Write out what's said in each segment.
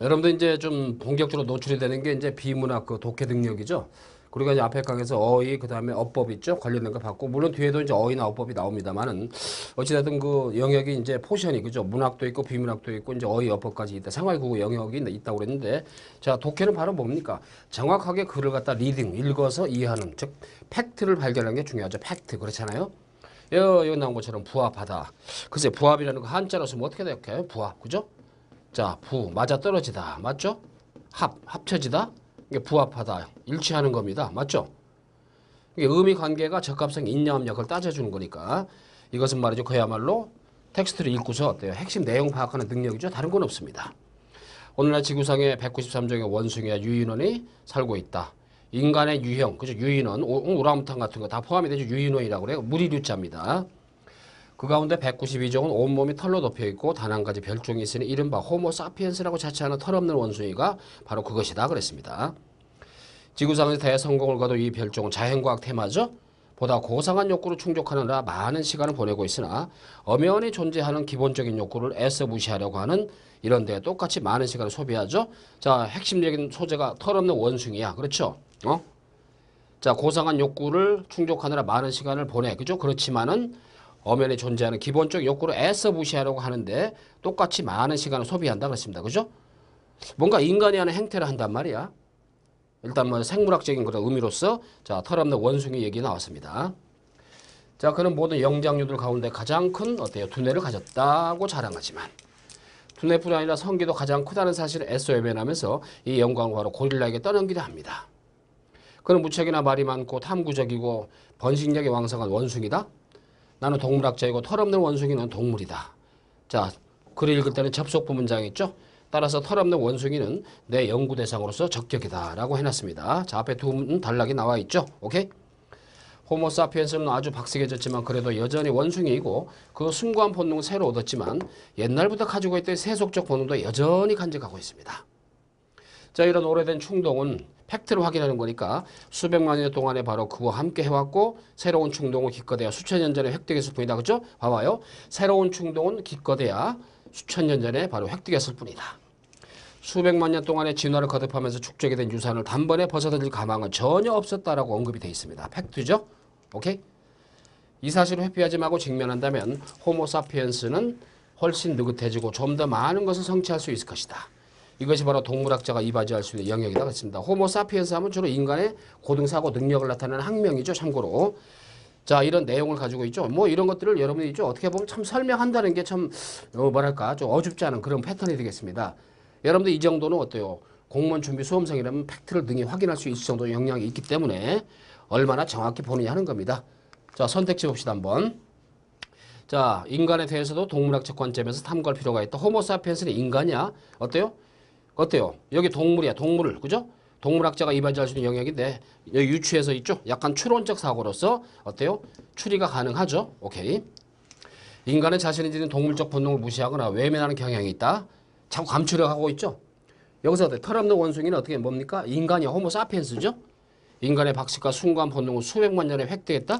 여러분들 이제 좀 본격적으로 노출이 되는 게 이제 비문학 그 독해 능력이죠. 그리고 이제 앞에 강에서 어휘 그다음에 어법 있죠. 관련된 거 봤고 물론 뒤에도 이제 어휘나 어법이 나옵니다만은 어찌됐든 그 영역이 이제 포션이 그죠. 문학도 있고 비문학도 있고 이제 어휘 어법까지 있다. 생활국어 영역이 있다고 그랬는데 자 독해는 바로 뭡니까? 정확하게 글을 갖다 리딩 읽어서 이해하는 즉 팩트를 발견하는 게 중요하죠. 팩트 그렇잖아요. 여기 나온 것처럼 부합하다. 글쎄 부합이라는 거 한자로 쓰면 어떻게 될까요? 부합 그죠? 자, 맞아떨어지다. 맞죠? 합쳐지다. 이게 부합하다. 일치하는 겁니다. 맞죠? 이게 의미 관계가 적합성, 인정함 역을 따져주는 거니까 이것은 말이죠. 그야말로 텍스트를 읽고서 어때요? 핵심 내용 파악하는 능력이죠. 다른 건 없습니다. 오늘날 지구상에 193종의 원숭이와 유인원이 살고 있다. 인간의 유형, 그죠? 유인원, 오랑우탄 같은 거 다 포함이 되죠. 유인원이라고 그래요. 무리류자입니다. 그 가운데 192종은 온몸이 털로 덮여있고 단 한 가지 별종이 있으니 이른바 호모사피엔스라고 자처하는 털없는 원숭이가 바로 그것이다 그랬습니다. 지구상에서 대성공을 거둔 이 별종은 자연과학 테마죠. 보다 고상한 욕구를 충족하느라 많은 시간을 보내고 있으나 엄연히 존재하는 기본적인 욕구를 애써 무시하려고 하는 이런 데에 똑같이 많은 시간을 소비하죠. 자, 핵심적인 소재가 털없는 원숭이야. 그렇죠? 자, 고상한 욕구를 충족하느라 많은 시간을 보내. 그죠? 그렇지만은 엄연히 존재하는 기본적 욕구를 애써 무시하려고 하는데 똑같이 많은 시간을 소비한다 그랬습니다. 그죠? 뭔가 인간이 하는 행태를 한단 말이야. 일단 뭐 생물학적인 그런 의미로서 자, 털없는 원숭이 얘기 나왔습니다. 자, 그는 모든 영장류들 가운데 가장 큰 어때요? 두뇌를 가졌다고 자랑하지만 두뇌뿐 아니라 성기도 가장 크다는 사실을 애써 외면하면서 이 영광을 바로 고릴라에게 떠넘기려 합니다. 그는 무척이나 말이 많고 탐구적이고 번식력이 왕성한 원숭이다. 나는 동물학자이고 털없는 원숭이는 동물이다. 자, 글을 읽을 때는 접속부 문장이 있죠. 따라서 털없는 원숭이는 내 연구 대상으로서 적격이다 라고 해놨습니다. 자, 앞에 두 단락이 나와 있죠. 오케이? 호모사피엔스는 아주 박식해졌지만 그래도 여전히 원숭이이고 그 숭고한 본능은 새로 얻었지만 옛날부터 가지고 있던 세속적 본능도 여전히 간직하고 있습니다. 자, 이런 오래된 충동은 팩트를 확인하는 거니까 수백만 년 동안에 바로 그와 함께 해왔고 새로운 충동은 기껏해야 수천 년 전에 획득했을 뿐이다. 그죠? 봐봐요. 새로운 충동은 기껏해야 수천 년 전에 바로 획득했을 뿐이다. 수백만 년 동안의 진화를 거듭하면서 축적이 된 유산을 단번에 벗어들일 가망은 전혀 없었다라고 언급이 되어 있습니다. 팩트죠? 오케이? 이 사실을 회피하지 말고 직면한다면 호모사피엔스는 훨씬 느긋해지고 좀 더 많은 것을 성취할 수 있을 것이다. 이것이 바로 동물학자가 이바지할 수 있는 영역이다 그랬습니다. 호모사피엔스 하면 주로 인간의 고등사고 능력을 나타내는 학명이죠. 참고로. 자, 이런 내용을 가지고 있죠. 뭐 이런 것들을 여러분들이 좀 어떻게 보면 참 설명한다는 게 참 뭐랄까 좀 어줍지 않은 그런 패턴이 되겠습니다. 여러분들 이 정도는 어때요? 공무원 준비 수험생이라면 팩트를 능히 확인할 수 있을 정도의 역량이 있기 때문에 얼마나 정확히 보느냐 하는 겁니다. 자, 선택지 봅시다 한번. 자, 인간에 대해서도 동물학적 관점에서 탐구할 필요가 있다. 호모사피엔스는 인간이야. 어때요? 어때요? 여기 동물이야. 동물을. 그죠? 동물학자가 이바지할 수 있는 영역인데 여기 유추해서 있죠? 약간 추론적 사고로서 어때요? 추리가 가능하죠? 오케이. 인간은 자신이 지닌 동물적 본능을 무시하거나 외면하는 경향이 있다. 자꾸 감추려 하고 있죠? 여기서 털없는 원숭이는 어떻게 뭡니까? 인간이 호모사피엔스죠? 인간의 박식과 숭고한 본능을 수백만 년에 획득했다?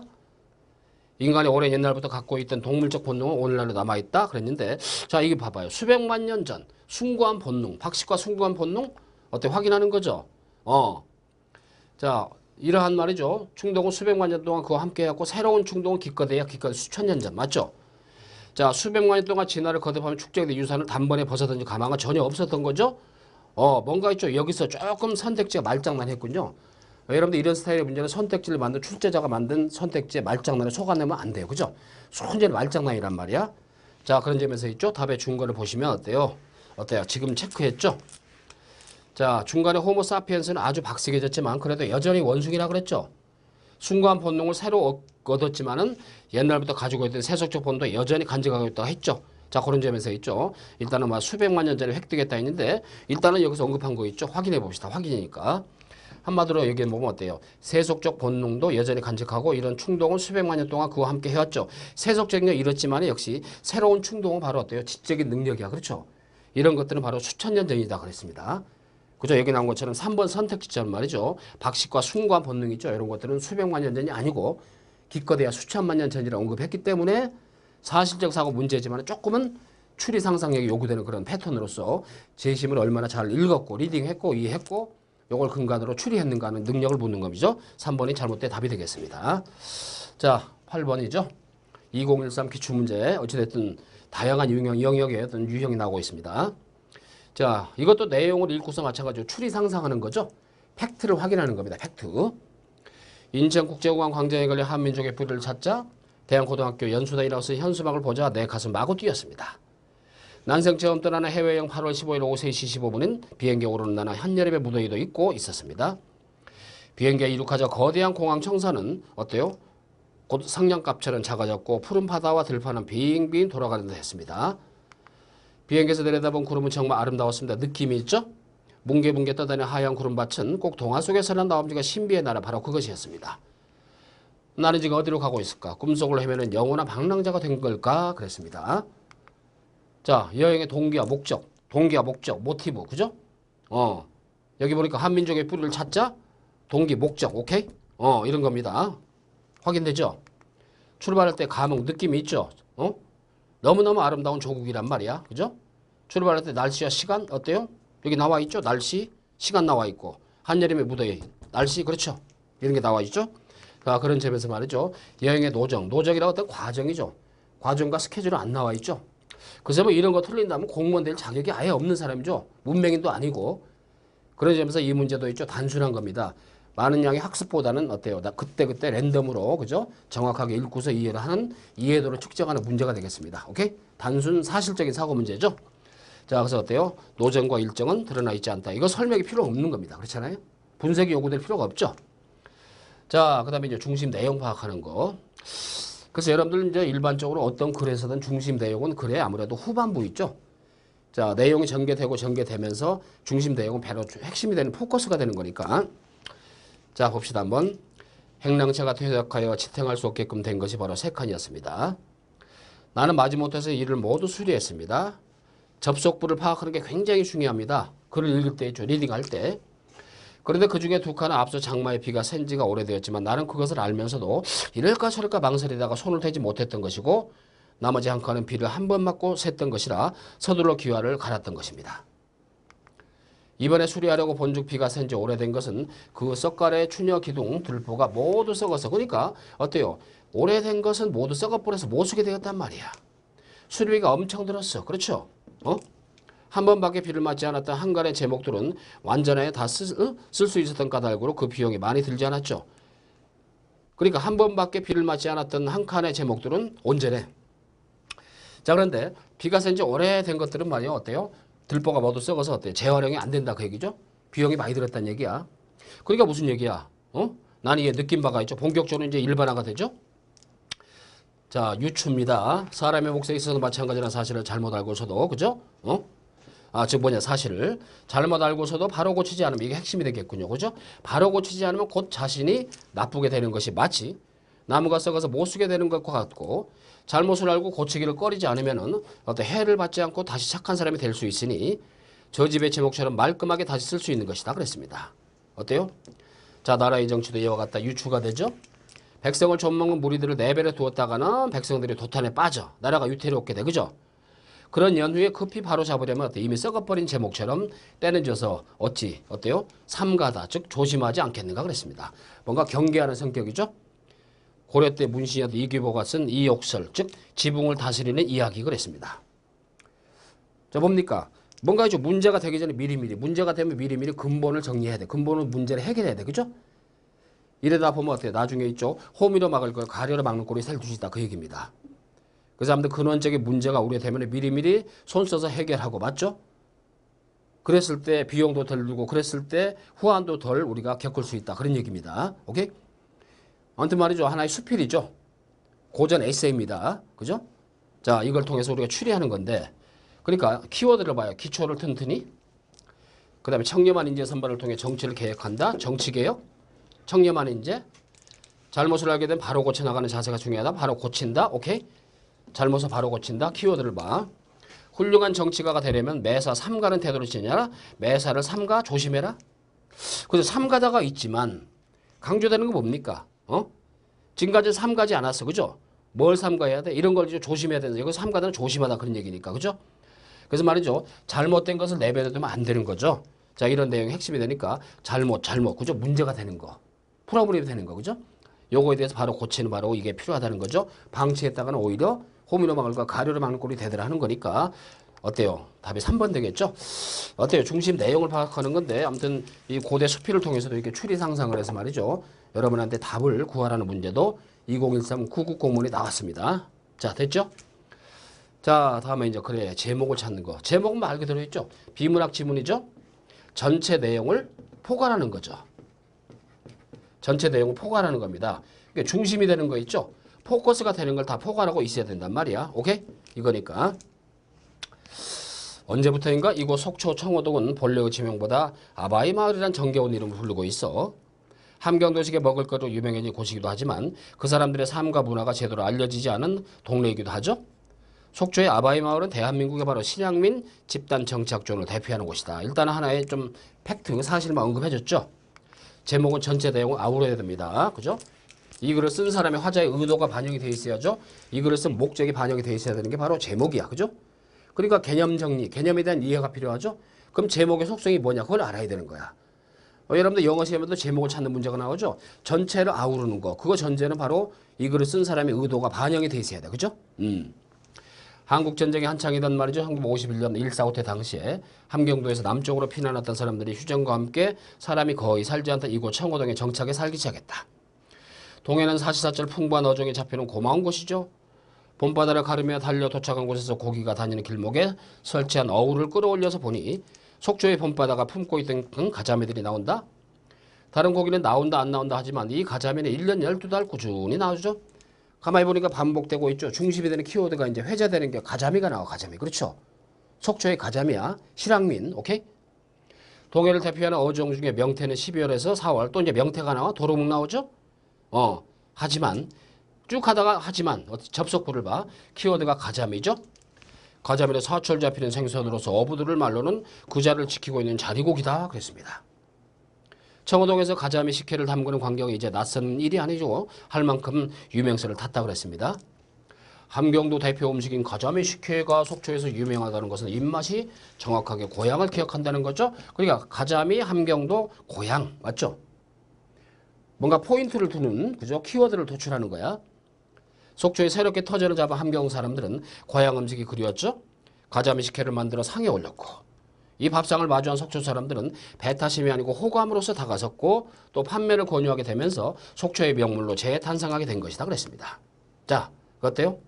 인간이 오랜 옛날부터 갖고 있던 동물적 본능은 오늘날로 남아있다 그랬는데 자, 이게 봐봐요. 수백만 년 전 숭고한 본능, 박식과 숭고한 본능 어때 확인하는 거죠. 자, 이러한 말이죠. 충동은 수백만 년 동안 그와 함께 해왔고 새로운 충동은 기껏해야 수천 년 전 맞죠. 자, 수백만 년 동안 진화를 거듭하면 축적된 유산을 단번에 벗어던질 가망은 전혀 없었던 거죠. 뭔가 있죠. 여기서 조금 선택지가 말장난했군요. 여러분들 이런 스타일의 문제는 선택지를 만든 출제자가 만든 선택지에 말장난에 속아내면 안 돼요. 그죠? 순전히 말장난이란 말이야. 자, 그런 점에서 있죠. 답의 중간을 보시면 어때요? 어때요? 지금 체크했죠? 자, 중간에 호모사피엔스는 아주 박식해졌지만 그래도 여전히 원숭이라 그랬죠? 숭고한 본능을 새로 얻었지만은 옛날부터 가지고 있던 세속적 본능도 여전히 간직하고 있다고 했죠? 자, 그런 점에서 있죠. 일단은 뭐 수백만 년 전에 획득했다 했는데 일단은 여기서 언급한 거 있죠? 확인해 봅시다. 확인이니까. 한마디로 여기에 보면 어때요? 세속적 본능도 여전히 간직하고 이런 충동을 수백만 년 동안 그와 함께 해왔죠. 세속적인 건 이렇지만 역시 새로운 충동은 바로 어때요? 지적인 능력이야. 그렇죠? 이런 것들은 바로 수천 년 전이다 그랬습니다. 그죠? 여기 나온 것처럼 3번 선택지처럼 말이죠. 박식과 숭고한 본능 있죠. 이런 것들은 수백만 년 전이 아니고 기껏해야 수천만 년 전이라 언급했기 때문에 사실적 사고 문제지만 조금은 추리 상상력이 요구되는 그런 패턴으로서 재심을 얼마나 잘 읽었고 리딩했고 이해했고 요걸 근간으로 추리했는가 하는 능력을 묻는 겁니다. 3번이 잘못된 답이 되겠습니다. 자, 8번이죠. 2013 기출문제 어찌됐든 다양한 영역의 어떤 유형이 나오고 있습니다. 자, 이것도 내용을 읽고서 마찬가지로 추리 상상하는 거죠. 팩트를 확인하는 겁니다. 팩트. 인천국제공항 광장에 걸려 한민족의 뿌리를 찾자 대한고등학교 연수단이라서 현수막을 보자 내 가슴 마구 뛰었습니다. 난생 처음 떠나는 해외여행 8월 15일 오후 3시 15분은 비행기에 오르는 날은 한여름의 무더위도 있고 있었습니다. 비행기에 이륙하자 거대한 공항 청사는 어때요? 곧 상냥갑처럼 작아졌고 푸른 바다와 들판은 빙빙 돌아가는 듯 했습니다. 비행기에서 내려다본 구름은 정말 아름다웠습니다. 느낌이 있죠? 뭉게뭉게 떠다니는 하얀 구름밭은 꼭 동화 속에서나 나옵니까 신비의 나라 바로 그것이었습니다. 나는 지금 어디로 가고 있을까? 꿈속으로 헤매는 영원한 방랑자가 된 걸까? 그랬습니다. 자, 여행의 동기와 목적, 모티브, 그죠? 여기 보니까 한민족의 뿌리를 찾자, 동기, 목적, 오케이? 이런 겁니다. 확인되죠? 출발할 때 감흥, 느낌이 있죠? 너무너무 아름다운 조국이란 말이야. 그죠? 출발할 때 날씨와 시간, 어때요? 여기 나와 있죠? 날씨, 시간 나와 있고, 한여름의 무더위, 날씨, 그렇죠? 이런 게 나와 있죠? 자, 그런 점에서 말이죠. 여행의 노정이라고 어떤 과정이죠. 과정과 스케줄은 안 나와 있죠? 그래서 뭐 이런 거 틀린다면 공무원 될 자격이 아예 없는 사람이죠. 문맹인도 아니고. 그런 점에서 이 문제도 있죠. 단순한 겁니다. 많은 양의 학습보다는 어때요? 그때 랜덤으로, 그죠? 정확하게 읽고서 이해를 하는 이해도를 측정하는 문제가 되겠습니다. 오케이? 단순 사실적인 사고 문제죠. 자, 그래서 어때요? 노정과 일정은 드러나 있지 않다. 이거 설명이 필요 없는 겁니다. 그렇잖아요? 분석이 요구될 필요가 없죠. 자, 그 다음에 이제 중심 내용 파악하는 거. 그래서 여러분들 이제 일반적으로 어떤 글에서든 중심 내용은 글에 아무래도 후반부 있죠. 자, 내용이 전개되면서 중심 내용은 배로 핵심이 되는 포커스가 되는 거니까. 자, 봅시다 한번. 행랑차가 퇴역하여 지탱할 수 없게끔 된 것이 바로 3칸이었습니다. 나는 마지못해서 이를 모두 수리했습니다. 접속부를 파악하는 게 굉장히 중요합니다. 글을 읽을 때 있죠. 리딩할 때. 그런데 그중에 2칸은 앞서 장마의 비가 센 지가 오래되었지만 나는 그것을 알면서도 이럴까 저럴까 망설이다가 손을 대지 못했던 것이고 나머지 1칸은 비를 한 번 맞고 샜던 것이라 서둘러 기와를 갈았던 것입니다. 이번에 수리하려고 본죽 비가 센 지 오래된 것은 그 썩갈의 추녀 기둥 들보가 모두 썩어서 그러니까 어때요? 오래된 것은 모두 썩어버려서 못 쓰게 되었단 말이야. 수리비가 엄청 들었어. 그렇죠? 한 번밖에 비를 맞지 않았던 한 간의 제목들은 완전하게 다 쓸 수 있었던 까닭으로 그 비용이 많이 들지 않았죠. 그러니까 한 번밖에 비를 맞지 않았던 한 칸의 제목들은 온전해. 자, 그런데 비가 센 지 오래된 것들은 말이야 어때요? 들보가 모두 썩어서 어때요? 재활용이 안 된다 그 얘기죠. 비용이 많이 들었다는 얘기야. 그러니까 무슨 얘기야? 나는 이게 느낀 바가 있죠. 본격적으로 이제 일반화가 되죠. 자, 유추입니다. 사람의 몫에 있어서 마찬가지라는 사실을 잘못 알고서도, 그죠? 사실을 잘못 알고서도 바로 고치지 않으면 이게 핵심이 되겠군요. 그죠? 바로 고치지 않으면 곧 자신이 나쁘게 되는 것이 마치 나무가 썩어서 못 쓰게 되는 것과 같고 잘못을 알고 고치기를 꺼리지 않으면은 어떤 해를 받지 않고 다시 착한 사람이 될 수 있으니 저 집의 제목처럼 말끔하게 다시 쓸 수 있는 것이다 그랬습니다. 어때요? 자, 나라의 정치도 이와 같다 유추가 되죠? 백성을 좀먹는 무리들을 내버려 두었다가는 백성들이 도탄에 빠져 나라가 위태롭게 돼. 그죠? 그런 연후에 급히 바로 잡으려면 어때? 이미 썩어버린 제목처럼 때는 져서 어때요? 삼가다 즉 조심하지 않겠는가 그랬습니다. 뭔가 경계하는 성격이죠. 고려 때 문신이었던 이규보가 쓴 이욕설 즉 지붕을 다스리는 이야기 그랬습니다. 자, 뭡니까? 뭔가 좀 문제가 되기 전에 미리미리 문제가 되면 미리미리 근본을 정리해야 돼. 근본은 문제를 해결해야 돼. 그죠? 이러다 보면 어때요? 나중에 있죠. 호미로 막을 걸 가려로 막는 꼴이 살두시다 그 얘기입니다. 그래서 아무튼 근원적인 문제가 우려되면 미리미리 손 써서 해결하고 맞죠? 그랬을 때 비용도 덜 들고 그랬을 때 후환도 덜 우리가 겪을 수 있다. 그런 얘기입니다. 오케이? 아무튼 말이죠. 하나의 수필이죠. 고전 에세이입니다. 그죠? 자, 이걸 통해서 우리가 추리하는 건데 그러니까 키워드를 봐요. 기초를 튼튼히 그 다음에 청렴한 인재 선발을 통해 정치를 개혁한다. 정치개혁 청렴한 인재 잘못을 알게 되면 바로 고쳐나가는 자세가 중요하다. 바로 고친다. 오케이? 잘못을 바로 고친다. 키워드를 봐. 훌륭한 정치가가 되려면 매사 삼가는 태도를 지녀라. 매사를 삼가 조심해라. 그래서 삼가다가 있지만 강조되는 건 뭡니까? 지금까지 삼가지 않았어. 그죠? 뭘 삼가해야 돼? 이런 걸 이제 조심해야 된다. 이거 삼가는 조심하다 그런 얘기니까. 그죠? 그래서 말이죠. 잘못된 것을 내버려두면 안 되는 거죠. 자, 이런 내용이 핵심이 되니까 잘못, 그죠? 문제가 되는 거. 풀어버리면 되는 거. 그죠? 요거에 대해서 바로 고치는 바로 이게 필요하다는 거죠. 방치했다가는 오히려 호미로 막을 거 가료로 막는 꼴이 되더라 하는 거니까 어때요? 답이 3번 되겠죠? 어때요? 중심 내용을 파악하는 건데 아무튼 이 고대 수필을 통해서도 이렇게 추리 상상을 해서 말이죠. 여러분한테 답을 구하라는 문제도 2013 9급 공문이 나왔습니다. 자, 됐죠? 자, 다음에 이제 그래 제목을 찾는 거. 제목은 말 그대로 있죠. 비문학 지문이죠. 전체 내용을 포괄하는 거죠. 전체 내용을 포괄하는 겁니다. 그러니까 중심이 되는 거 있죠. 포커스가 되는 걸 다 포괄하고 있어야 된단 말이야. 오케이? 이거니까. 언제부터인가 이곳 속초 청호동은 본래의 지명보다 아바이 마을이란 정겨운 이름을 부르고 있어. 함경도식의 먹을 것으로 유명해진 곳이기도 하지만 그 사람들의 삶과 문화가 제대로 알려지지 않은 동네이기도 하죠. 속초의 아바이 마을은 대한민국의 바로 실향민 집단 정착존을 대표하는 곳이다. 일단 하나의 좀 팩트, 사실만 언급해줬죠. 제목은 전체 내용을 아우러야 됩니다. 그죠? 이 글을 쓴 사람의 화자의 의도가 반영이 돼 있어야죠. 이 글을 쓴 목적이 반영이 돼 있어야 되는 게 바로 제목이야. 그죠? 그러니까 개념 정리, 개념에 대한 이해가 필요하죠. 그럼 제목의 속성이 뭐냐? 그걸 알아야 되는 거야. 여러분들 영어 시험에도 제목을 찾는 문제가 나오죠. 전체를 아우르는 거. 그거 전제는 바로 이 글을 쓴 사람의 의도가 반영이 돼 있어야 돼. 그죠? 한국전쟁이 한창이던 말이죠. 1951년 1.4.5태 당시에 함경도에서 남쪽으로 피난왔던 사람들이 휴전과 함께 사람이 거의 살지 않던 이곳 청호동에 정착해 살기 시작했다. 동해는 사시사철 풍부한 어종이 잡히는 고마운 곳이죠. 봄바다를 가르며 달려 도착한 곳에서 고기가 다니는 길목에 설치한 어우를 끌어올려서 보니 속초의 봄바다가 품고 있던 가자미들이 나온다. 다른 고기는 나온다 안 나온다 하지만 이 가자미는 1년 12달 꾸준히 나오죠. 가만히 보니까 반복되고 있죠. 중심이 되는 키워드가 이제 회자되는 게 가자미가 나와. 가자미. 그렇죠. 속초의 가자미야. 실향민. 오케이? 동해를 대표하는 어종 중에 명태는 12월에서 4월. 또 이제 명태가 나와. 도루묵 나오죠. 하지만 쭉 하다가 하지만 접속부를 봐. 키워드가 가자미죠. 가자미는 사철 잡히는 생선으로서 어부들을 말로는 그 자리를 지키고 있는 자리고기다 그랬습니다. 청호동에서 가자미 식혜를 담그는 광경이 이제 낯선 일이 아니죠. 할 만큼 유명세를 탔다 그랬습니다. 함경도 대표 음식인 가자미 식혜가 속초에서 유명하다는 것은 입맛이 정확하게 고향을 기억한다는 거죠. 그러니까 가자미, 함경도, 고향 맞죠? 뭔가 포인트를 두는 그죠? 키워드를 도출하는 거야. 속초에 새롭게 터전을 잡은 함경 사람들은 고향 음식이 그리웠죠. 가자미 식혜를 만들어 상에 올렸고 이 밥상을 마주한 속초 사람들은 배타심이 아니고 호감으로서 다가섰고 또 판매를 권유하게 되면서 속초의 명물로 재탄생하게 된 것이다 그랬습니다. 자, 어때요?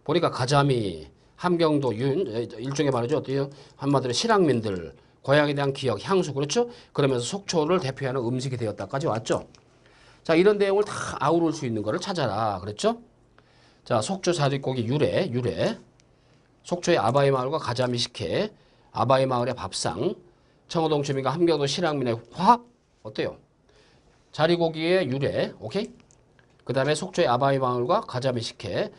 보니까 가자미, 함경도, 일종의 말이죠. 어때요? 한마디로 실향민들, 고향에 대한 기억, 향수 그렇죠? 그러면서 속초를 대표하는 음식이 되었다까지 왔죠. 자, 이런 내용을 다 아우를 수 있는 거를 찾아라 그랬죠? 자, 속초 자릿고기 유래. 속초의 아바이 마을과 가자미 식혜, 아바이 마을의 밥상, 청호동 주민과 함경도 실향민의 화합 어때요? 자리고기의 유래, 오케이? 그 다음에 속초의 아바이 마을과 가자미 식혜,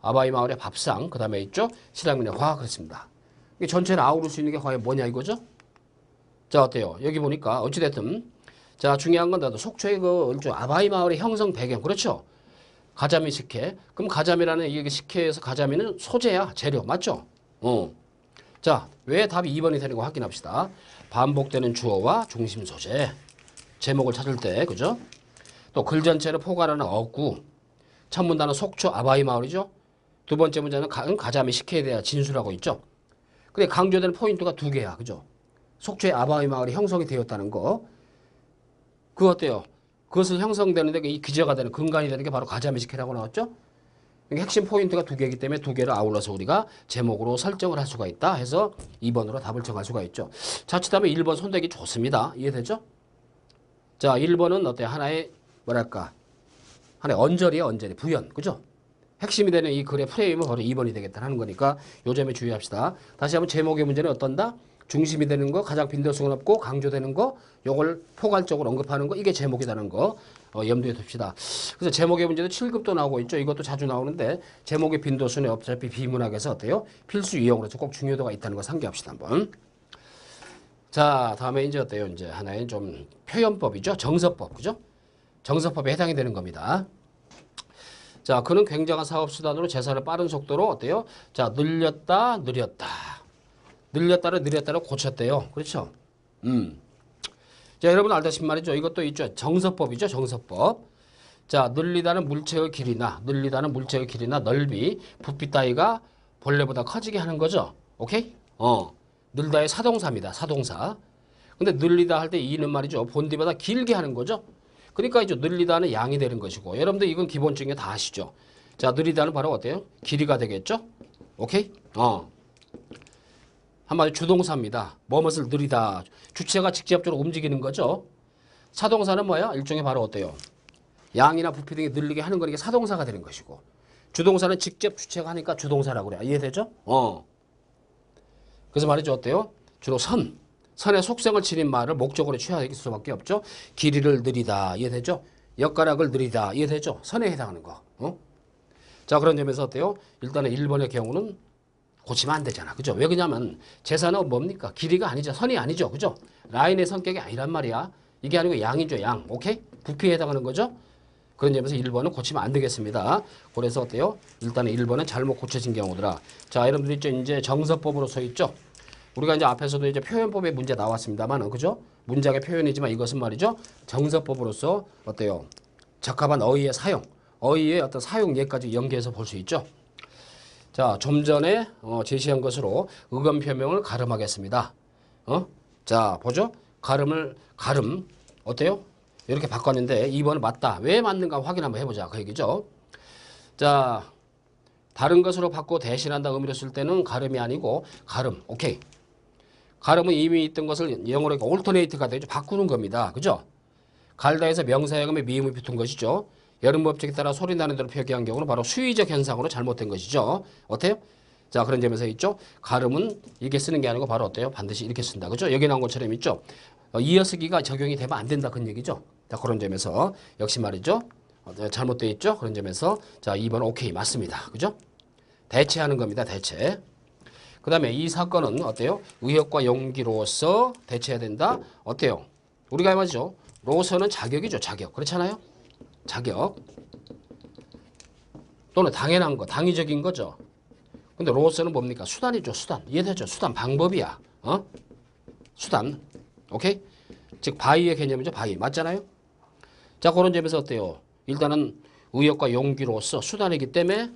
아바이 마을의 밥상, 그 다음에 있죠? 실향민의 화합 그랬습니다. 이게 전체를 아우를 수 있는 게 과연 뭐냐 이거죠? 자, 어때요? 여기 보니까 어찌됐든 자 중요한 건 나도 속초의 그 아바이 마을의 형성 배경 그렇죠? 가자미 식혜. 그럼 가자미라는 이 식혜에서 가자미는 소재야, 재료 맞죠? 자, 왜 답이 2번이 되는 거 확인합시다. 반복되는 주어와 중심 소재. 제목을 찾을 때, 그죠? 또 글 전체를 포괄하는 어구. 첫 문단은 속초 아바이 마을이죠. 두 번째 문제는 가자미 식혜에 대한 진술하고 있죠. 근데 강조되는 포인트가 두 개야, 그죠? 속초의 아바이 마을이 형성이 되었다는 거. 그거 어때요? 그것을 형성되는데 이 기저가 되는 근간이 되는 게 바로 가자미 식혜라고 나왔죠. 핵심 포인트가 두 개이기 때문에 두 개를 아울러서 우리가 제목으로 설정을 할 수가 있다 해서 2번으로 답을 정할 수가 있죠. 자칫하면 1번 손대기 좋습니다. 이해되죠? 자, 1번은 어때? 하나의 뭐랄까 하나의 언저리야 언저리 부연 그죠? 핵심이 되는 이 글의 프레임은 바로 2번이 되겠다는 거니까 요 점에 주의합시다. 다시 한번 제목의 문제는 어떤다? 중심이 되는 거, 가장 빈도수가 높고 강조되는 거, 요걸 포괄적으로 언급하는 거, 이게 제목이라는 거 염두에 둡시다. 그래서 제목의 문제도 7급도 나오고 있죠. 이것도 자주 나오는데 제목의 빈도수는 어차피 비문학에서 어때요? 필수 유형으로서 꼭 중요도가 있다는 거 상기합시다 한번. 자, 다음에 이제 어때요? 이제 하나의 좀 표현법이죠. 정서법, 그죠? 정서법에 해당이 되는 겁니다. 자, 그는 굉장한 사업수단으로 재산을 빠른 속도로 어때요? 자, 늘렸다, 느렸다. 늘렸다를 느렸다를 고쳤대요. 그렇죠? 자, 여러분 알다시피 말이죠. 이것도 있죠. 정서법이죠. 정서법. 자, 늘리다는 물체의 길이나 넓이, 부피 따위가 본래보다 커지게 하는 거죠. 오케이? 늘다의 사동사입니다. 사동사. 근데 늘리다 할 때 이는 말이죠. 본디보다 길게 하는 거죠. 그러니까 이제 늘리다는 양이 되는 것이고, 여러분들 이건 기본적인 게 다 아시죠. 자, 늘리다는 바로 어때요? 길이가 되겠죠. 오케이? 한마디로 주동사입니다. 뭐뭇을 느리다. 주체가 직접적으로 움직이는 거죠. 사동사는 뭐야? 일종의 바로 어때요? 양이나 부피 등이 늘리게 하는 거니까 사동사가 되는 것이고, 주동사는 직접 주체가 하니까 주동사라고 그래. 이해되죠? 그래서 말이죠. 어때요? 주로 선의 속성을 지닌 말을 목적으로 취할 수밖에 없죠. 길이를 느리다. 이해되죠? 엿가락을 느리다. 이해되죠? 선에 해당하는 거. 자, 그런 점에서 어때요? 일단은 1번의 경우는 고치면 안 되잖아. 그죠? 왜 그러냐면 재산은 뭡니까? 길이가 아니죠. 선이 아니죠. 그죠? 라인의 성격이 아니란 말이야. 이게 아니고 양이죠. 양. 오케이? 부피에 해당하는 거죠? 그런 점에서 1번은 고치면 안 되겠습니다. 그래서 어때요? 일단은 1번은 잘못 고쳐진 경우더라. 자, 여러분들 있죠? 이제 정서법으로 서 있죠? 우리가 이제 앞에서도 이제 표현법의 문제 나왔습니다만, 그죠? 문장의 표현이지만 이것은 말이죠. 정서법으로서 어때요? 적합한 어휘의 사용, 어휘의 어떤 사용 예까지 연계해서 볼 수 있죠. 자, 좀 전에 제시한 것으로 의견 표명을 가름하겠습니다. 자, 보죠? 가름 어때요? 이렇게 바꿨는데 2번은 맞다. 왜 맞는가 확인 한번 해보자. 그 얘기죠. 자, 다른 것으로 바꿔 대신한다 의미로 쓸 때는 가름이 아니고 가름. 오케이. 가름은 이미 있던 것을 영어로 올터네이트가 되죠. 바꾸는 겁니다. 그죠? 갈다에서 명사형음에 미음이 붙은 것이죠. 여름 법칙에 따라 소리 나는 대로 표기한 경우는 바로 수의적 현상으로 잘못된 것이죠. 어때요? 자, 그런 점에서 있죠. 가름은 이렇게 쓰는 게 아니고 바로 어때요? 반드시 이렇게 쓴다. 그죠? 여기 나온 것처럼 있죠. 이어쓰기가 적용이 되면 안 된다. 그런 얘기죠. 자, 그런 점에서 역시 말이죠. 잘못되어 있죠. 그런 점에서 자, 2번 오케이 맞습니다. 그죠? 대체하는 겁니다. 대체. 그 다음에 이 사건은 어때요? 의욕과 용기로서 대체해야 된다. 어때요? 우리가 말이죠. 로서는 자격이죠. 자격. 그렇잖아요? 자격. 또는 당연한 거, 당위적인 거죠. 근데 로서는 뭡니까? 수단이죠. 수단. 이해되죠? 수단. 방법이야. 수단. 오케이? 즉 바위의 개념이죠. 바위. 맞잖아요? 자, 그런 점에서 어때요? 일단은 의욕과 용기로서 수단이기 때문에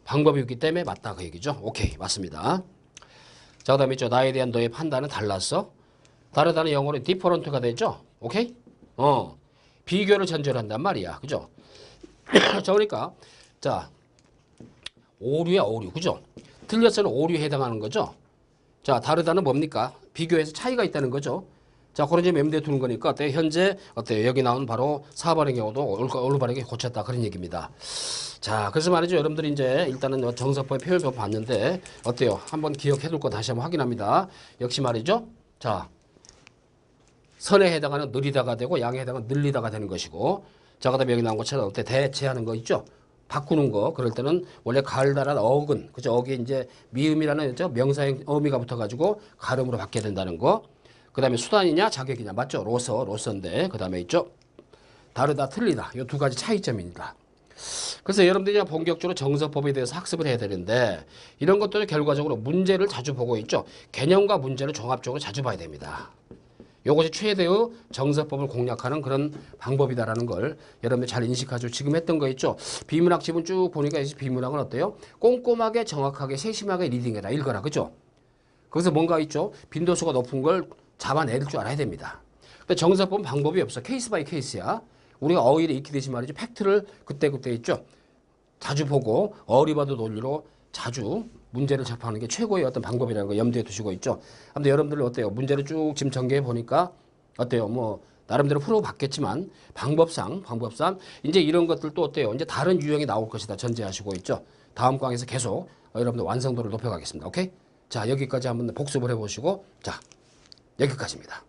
방법이기 때문에 맞다. 그 얘기죠. 오케이. 맞습니다. 자, 그 다음에 있죠. 나에 대한 너의 판단은 달랐어. 다르다는 영어로 different가 되죠. 오케이? 비교를 전제로 한단 말이야. 그죠? 자, 그러니까 자, 오류야, 오류. 그죠? 틀렸어는 오류에 해당하는 거죠. 자, 다르다는 뭡니까? 비교해서 차이가 있다는 거죠. 자, 그런 점에 염두에 두는 거니까 어때요? 현재 어때요? 여기 나온 바로 4번의 경우도 올바르게 고쳤다. 그런 얘기입니다. 자, 그래서 말이죠. 여러분들이 이제 일단은 정서법의 표현법 봤는데 어때요? 한번 기억해 둘 거 다시 한번 확인합니다. 역시 말이죠. 자, 선에 해당하는 느리다가 되고 양에 해당하는 늘리다가 되는 것이고, 자, 그다음에 여기 나온 것처럼 어때? 대체하는 거 있죠? 바꾸는 거. 그럴 때는 원래 갈다란 어근, 그죠? 어기에 이제 미음이라는 명사형 어미가 붙어가지고 가름으로 바뀌어야 된다는 거. 그 다음에 수단이냐 자격이냐 맞죠? 로서인데 그 다음에 있죠. 다르다 틀리다. 이 두 가지 차이점입니다. 그래서 여러분들이 본격적으로 정서법에 대해서 학습을 해야 되는데 이런 것들을 결과적으로 문제를 자주 보고 있죠. 개념과 문제를 종합적으로 자주 봐야 됩니다. 이것이 최대의 정서법을 공략하는 그런 방법이다라는 걸 여러분들 잘 인식하죠. 지금 했던 거 있죠. 비문학 지문 쭉 보니까 이 비문학은 어때요? 꼼꼼하게 정확하게 세심하게 리딩해라. 읽어라. 그죠? 거기서 뭔가 있죠. 빈도수가 높은 걸 잡아낼 줄 알아야 됩니다. 근데 정서법은 방법이 없어. 케이스 바이 케이스야. 우리가 어휘를 익히듯이 말이죠. 팩트를 그때그때 있죠. 자주 보고 어리바도 논리로 자주 문제를 접하는 게 최고의 어떤 방법이라는 거 염두에 두시고 있죠. 근데 여러분들은 어때요? 문제를 쭉 지금 전개해 보니까 어때요? 뭐 나름대로 풀어봤겠지만 방법상 이제 이런 것들도 어때요? 이제 다른 유형이 나올 것이다 전제하시고 있죠. 다음 강에서 계속 여러분들 완성도를 높여가겠습니다. 오케이? 자, 여기까지 한번 복습을 해보시고 자, 여기까지입니다.